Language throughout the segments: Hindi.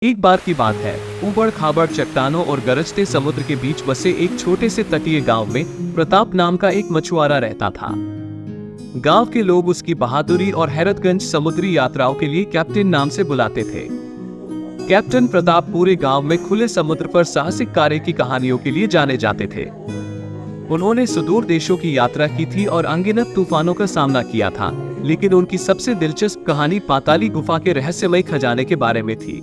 एक बार की बात है, ऊबड़ खाबड़ चट्टानों और गरजते समुद्र के बीच बसे एक छोटे से तटीय गांव में प्रताप नाम का एक मछुआरा रहता था। गांव के लोग उसकी बहादुरी और हैरतगंज समुद्री यात्राओं के लिए कैप्टन नाम से बुलाते थे। कैप्टन प्रताप पूरे गांव में खुले समुद्र पर साहसिक कार्य की कहानियों के लिए जाने जाते थे। उन्होंने सुदूर देशों की यात्रा की थी और अनगिनत तूफानों का सामना किया था, लेकिन उनकी सबसे दिलचस्प कहानी पाताली गुफा के रहस्यमय खजाने के बारे में थी।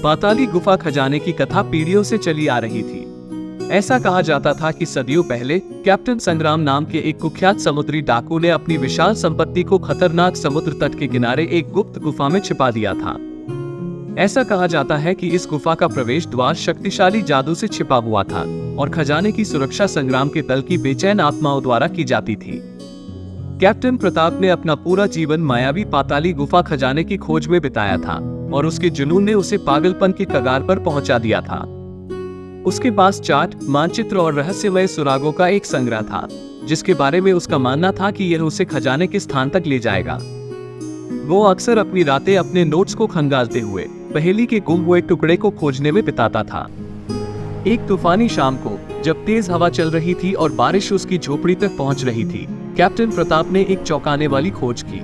पाताली गुफा खजाने की कथा पीढ़ियों से चली आ रही थी। ऐसा कहा जाता था कि सदियों पहले कैप्टन संग्राम नाम के एक कुख्यात समुद्री डाकू ने अपनी विशाल संपत्ति को खतरनाक समुद्र तट के किनारे एक गुप्त गुफा में छिपा दिया था। ऐसा कहा जाता है कि इस गुफा का प्रवेश द्वार शक्तिशाली जादू से छिपा हुआ था और खजाने की सुरक्षा संग्राम के दल की बेचैन आत्माओं द्वारा की जाती थी। कैप्टन प्रताप ने अपना पूरा जीवन मायावी पाताली गुफा खजाने की खोज में बिताया था और उसके जुनून ने उसे पागलपन के कगार पर पहुंचा दिया था। उसके पास चार्ट, मानचित्र और रहस्यमय सुरागों का एक संग्रह था, जिसके बारे में उसका मानना था कि यह उसे खजाने के स्थान तक ले जाएगा। वो अक्सर अपनी रातें अपने नोट्स को खंगालते हुए पहेली के गुम हुए टुकड़े को खोजने में बिताता था। एक तूफानी शाम को, जब तेज हवा चल रही थी और बारिश उसकी झोपड़ी तक पहुंच रही थी, कैप्टन प्रताप ने एक चौंकाने वाली खोज की।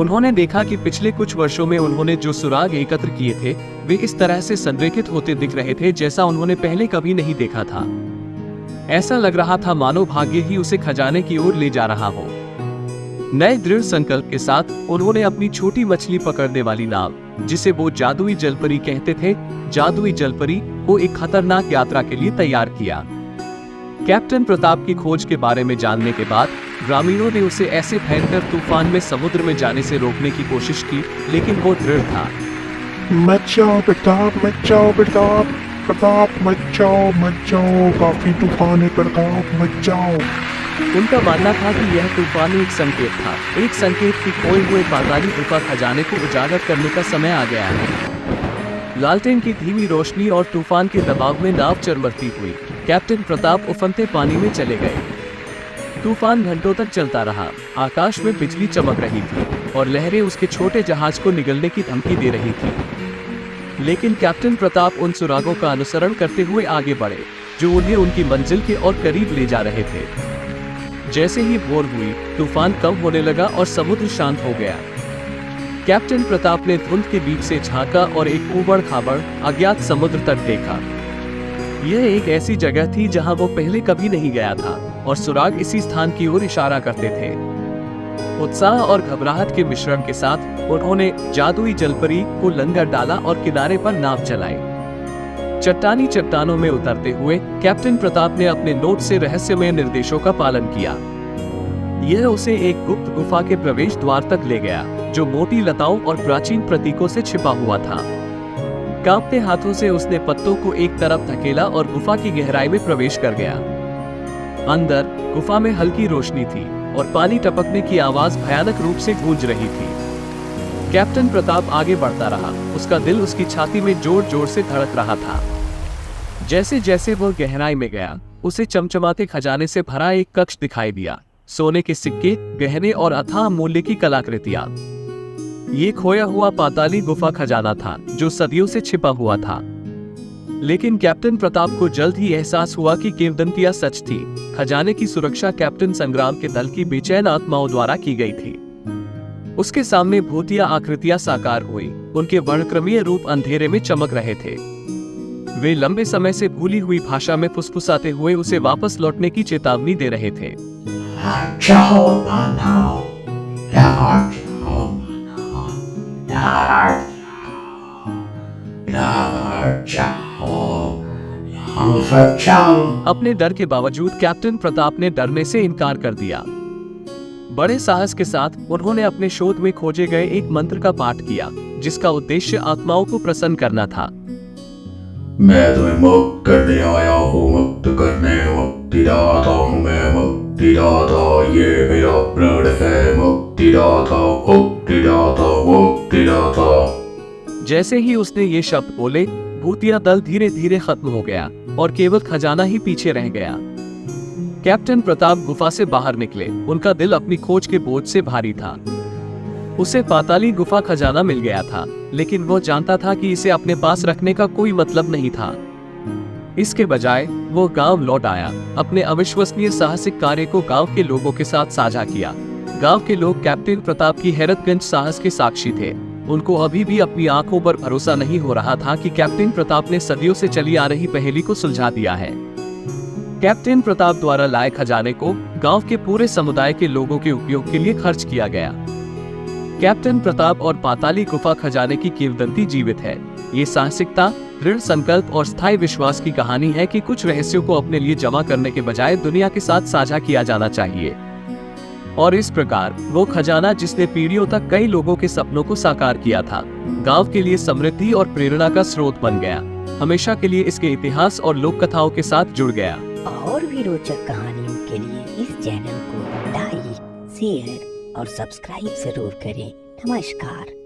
उन्होंने देखा कि पिछले कुछ वर्षों में उन्होंने जो सुराग एकत्र किए थे, वे इस तरह से संरेखित होते दिख रहे थे जैसा उन्होंने पहले कभी नहीं देखा था। ऐसा लग रहा था मानो भाग्य ही उसे खजाने की ओर ले जा रहा हो। नए दृढ़ संकल्प के साथ उन्होंने अपनी छोटी मछली पकड़ने वाली नाव, जिसे वो जादुई जलपरी कहते थे, जादुई जलपरी को एक खतरनाक यात्रा के लिए तैयार किया। कैप्टन प्रताप की खोज के बारे में जानने के बाद ग्रामीणों ने उसे ऐसे भयंकर तूफान में समुद्र में जाने से रोकने की कोशिश की, लेकिन वो दृढ़ था। मत जाओ प्रताप, मत जाओ प्रताप, प्रताप मत जाओ, मत जाओ, काफी तूफान है प्रताप, मत जाओ। उनका मानना था कि यह तूफान एक संकेत था, एक संकेत कि खोए हुए पाताली गुफा खजाने को उजागर करने का समय आ गया है। लालटेन की धीमी रोशनी और तूफान के दबाव में नाव चरमरती हुई कैप्टन प्रताप उफनते पानी में चले गए। तूफान घंटों तक चलता रहा। आकाश में बिजली चमक रही थी और लहरें उसके छोटे जहाज को निगलने की धमकी दे रही थी। लेकिन कैप्टन प्रताप उन सुरागों का अनुसरण करते हुए आगे बढ़े, जो उन्हें उनकी मंजिल के और करीब ले जा रहे थे। जैसे ही भोर हुई, तूफान कम होने लगा और समुद्र शांत हो गया। कैप्टन प्रताप ने धुंध के बीच से झांका और एक ऊबड़ खाबड़ अज्ञात समुद्र तट देखा। यह एक ऐसी जगह थी जहां वो पहले कभी नहीं गया था और सुराग इसी स्थान की ओर इशारा करते थे। उत्साह और घबराहट के मिश्रण के साथ उन्होंने जादुई जलपरी को लंगर डाला और किनारे पर नाव चलाई। चट्टानी चट्टानों में उतरते हुए कैप्टन प्रताप ने अपने नोट से रहस्यमय निर्देशों का पालन किया। यह उसे एक गुप्त गुफा के प्रवेश द्वार तक ले गया, जो मोटी लताओं और प्राचीन प्रतीकों से छिपा हुआ था। कांपते हाथों से उसने पत्तों को एक तरफ धकेला और गुफा की गहराई में प्रवेश कर गया। अंदर गुफा में हल्की रोशनी थी और पानी टपकने की आवाज भयानक रूप से गूंज रही थी। कैप्टन प्रताप आगे बढ़ता रहा, उसका दिल उसकी छाती में जोर जोर से धड़क रहा था। जैसे जैसे वह गहराई में गया, उसे चमचमाते खजाने से भरा एक कक्ष दिखाई दिया। सोने के सिक्के, गहने और अथाह मूल्य की कलाकृतियां। ये खोया हुआ पाताली गुफा खजाना था, जो सदियों से छिपा हुआ था। लेकिन कैप्टन प्रताप को जल्द ही एहसास हुआ कि किंवदंतियां सच थी। खजाने की सुरक्षा कैप्टन संग्राम के दल की बेचैन आत्माओं द्वारा की गई थी। उसके सामने भूतिया आकृतियां साकार हुई, उनके वर्णक्रमीय रूप अंधेरे में चमक रहे थे। वे लंबे समय से भूली हुई भाषा में फुसफुसाते हुए उसे वापस लौटने की चेतावनी दे रहे थे। अपने डर के बावजूद कैप्टन प्रताप ने डरने से इनकार कर दिया। बड़े साहस के साथ उन्होंने अपने शोध में खोजे गए एक मंत्र का पाठ किया, जिसका उद्देश्य आत्माओं को प्रसन्न करना था। मैं तुम्हें मुक्त करने आया हूँ, मुक्त करने, मुक्तिदाता हूँ मैं, मुक्तिदाता, ये मेरा प्रण है, मुक्तिदाता, मुक्तिदाता, मुक्तिदाता। जैसे ही उसने ये शब्द बोले, भूतिया दल धीरे धीरे खत्म हो गया और केवल खजाना ही पीछे रह गया। कैप्टन प्रताप गुफा से बाहर निकले, उनका दिल अपनी खोज के बोझ से भारी था। उसे पाताली गुफा खजाना मिल गया था, लेकिन वो जानता था कि इसे अपने पास रखने का कोई मतलब नहीं था। इसके बजाय वो गांव लौट आया, अपने अविश्वसनीय साहसिक कार्य को गांव के लोगों के साथ साझा किया। गांव के लोग कैप्टन प्रताप की हैरतगंज साहस के साक्षी थे। उनको अभी भी अपनी आंखों पर भरोसा नहीं हो रहा था कि कैप्टन प्रताप ने सदियों से चली आ रही पहेली को सुलझा दिया है। कैप्टन प्रताप द्वारा लाए खजाने को गांव के पूरे समुदाय के लोगों के उपयोग के लिए खर्च किया गया। कैप्टन प्रताप और पाताली गुफा खजाने की किंवदंती जीवित है। ये साहसिकता, दृढ़ संकल्प और स्थायी विश्वास की कहानी है कि कुछ रहस्यों को अपने लिए जमा करने के बजाय दुनिया के साथ साझा किया जाना चाहिए। और इस प्रकार वो खजाना जिसने पीढ़ियों तक कई लोगों के सपनों को साकार किया था, गांव के लिए समृद्धि और प्रेरणा का स्रोत बन गया। हमेशा के लिए इसके इतिहास और लोक कथाओं के साथ जुड़ गया। और भी रोचक कहानियों के लिए इस चैनल को लाइक, शेयर और सब्सक्राइब जरूर करें। नमस्कार।